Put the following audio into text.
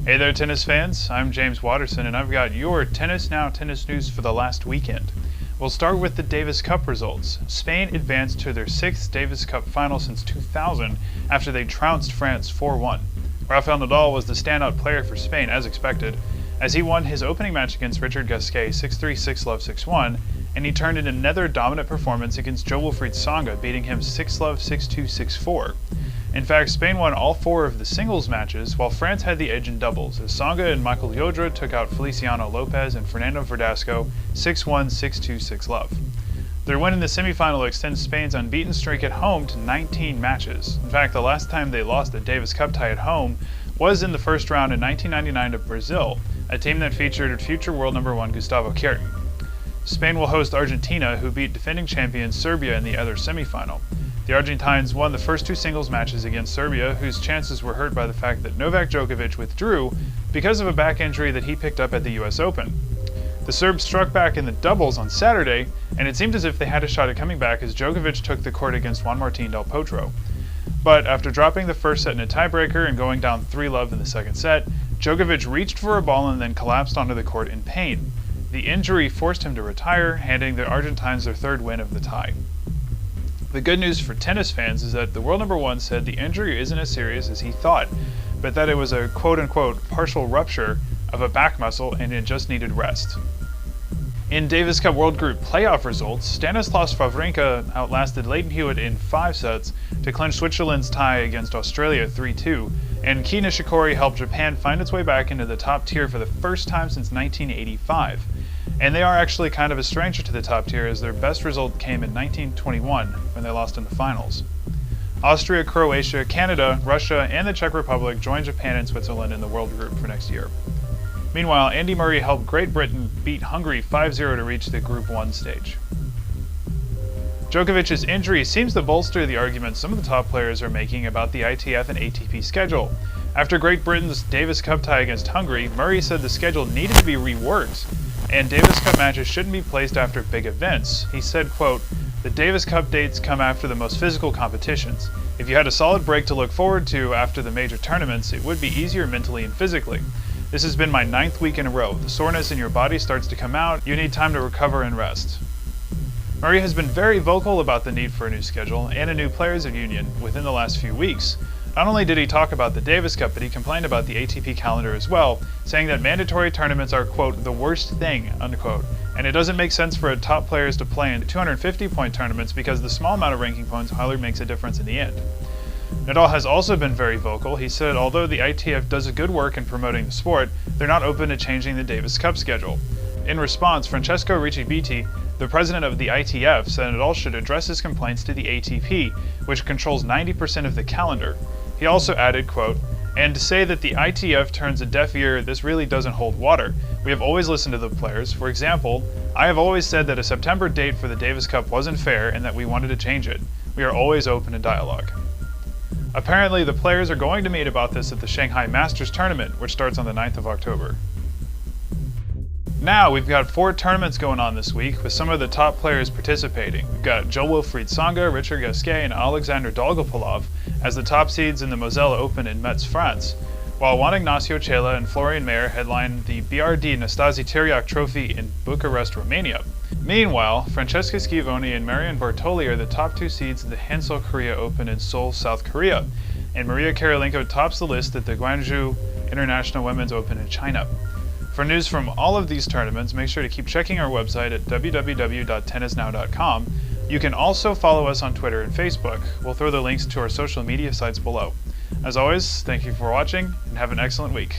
Hey there, tennis fans. I'm James Waterson, and I've got your Tennis Now tennis news for the last weekend. We'll start with the Davis Cup results. Spain advanced to their 6th Davis Cup final since 2000 after they trounced France 4-1. Rafael Nadal was the standout player for Spain, as expected, as he won his opening match against Richard Gasquet 6-3, 6-love, 6-1, and he turned in another dominant performance against Jo-Wilfried Tsonga, beating him 6-love, 6-2, 6-4. In fact, Spain won all 4 of the singles matches, while France had the edge in doubles, as Tsonga and Michael Llodra took out Feliciano Lopez and Fernando Verdasco 6-1, 6-2, 6-love. Their win in the semifinal extends Spain's unbeaten streak at home to 19 matches. In fact, the last time they lost a Davis Cup tie at home was in the first round in 1999 to Brazil, a team that featured future world number 1 Gustavo Kuerten. Spain will host Argentina, who beat defending champion Serbia in the other semifinal. The Argentines won the first 2 singles matches against Serbia, whose chances were hurt by the fact that Novak Djokovic withdrew because of a back injury that he picked up at the US Open. The Serbs struck back in the doubles on Saturday, and it seemed as if they had a shot at coming back as Djokovic took the court against Juan Martin del Potro. But after dropping the first set in a tiebreaker and going down 3-love in the second set, Djokovic reached for a ball and then collapsed onto the court in pain. The injury forced him to retire, handing the Argentines their 3rd win of the tie. The good news for tennis fans is that the world number 1 said the injury isn't as serious as he thought, but that it was a quote-unquote partial rupture of a back muscle and it just needed rest. In Davis Cup World Group playoff results, Stanislas Wawrinka outlasted Lleyton Hewitt in 5 sets to clinch Switzerland's tie against Australia 3-2, and Kei Nishikori helped Japan find its way back into the top tier for the first time since 1985. And they are actually kind of a stranger to the top tier, as their best result came in 1921 when they lost in the finals. Austria, Croatia, Canada, Russia, and the Czech Republic joined Japan and Switzerland in the World Group for next year. Meanwhile, Andy Murray helped Great Britain beat Hungary 5-0 to reach the Group 1 stage. Djokovic's injury seems to bolster the argument some of the top players are making about the ITF and ATP schedule. After Great Britain's Davis Cup tie against Hungary, Murray said the schedule needed to be reworked, and Davis Cup matches shouldn't be placed after big events. He said, quote, "The Davis Cup dates come after the most physical competitions. If you had a solid break to look forward to after the major tournaments, it would be easier mentally and physically. This has been my 9th week in a row. The soreness in your body starts to come out. You need time to recover and rest." Murray has been very vocal about the need for a new schedule and a new players' union within the last few weeks. Not only did he talk about the Davis Cup, but he complained about the ATP calendar as well, saying that mandatory tournaments are, quote, "the worst thing," unquote, and it doesn't make sense for top players to play in 250-point tournaments because the small amount of ranking points hardly makes a difference in the end. Nadal has also been very vocal. He said although the ITF does a good work in promoting the sport, they're not open to changing the Davis Cup schedule. In response, Francesco Riccibiti, the president of the ITF, said Nadal should address his complaints to the ATP, which controls 90% of the calendar. He also added, quote, "And to say that the ITF turns a deaf ear, this really doesn't hold water. We have always listened to the players. For example, I have always said that a September date for the Davis Cup wasn't fair and that we wanted to change it. We are always open to dialogue." Apparently, the players are going to meet about this at the Shanghai Masters tournament, which starts on the 9th of October. Now, we've got 4 tournaments going on this week with some of the top players participating. We've got Jo-Wilfried Tsonga, Richard Gasquet, and Alexander Dolgopolov as the top seeds in the Moselle Open in Metz, France, while Juan Ignacio Chela and Florian Mayer headline the BRD Nastase Teriak Trophy in Bucharest, Romania. Meanwhile, Francesca Schiavone and Marion Bartoli are the top 2 seeds in the Hansel Korea Open in Seoul, South Korea, and Maria Karolinko tops the list at the Guangzhou International Women's Open in China. For news from all of these tournaments, make sure to keep checking our website at www.tennisnow.com. You can also follow us on Twitter and Facebook. We'll throw the links to our social media sites below. As always, thank you for watching and have an excellent week.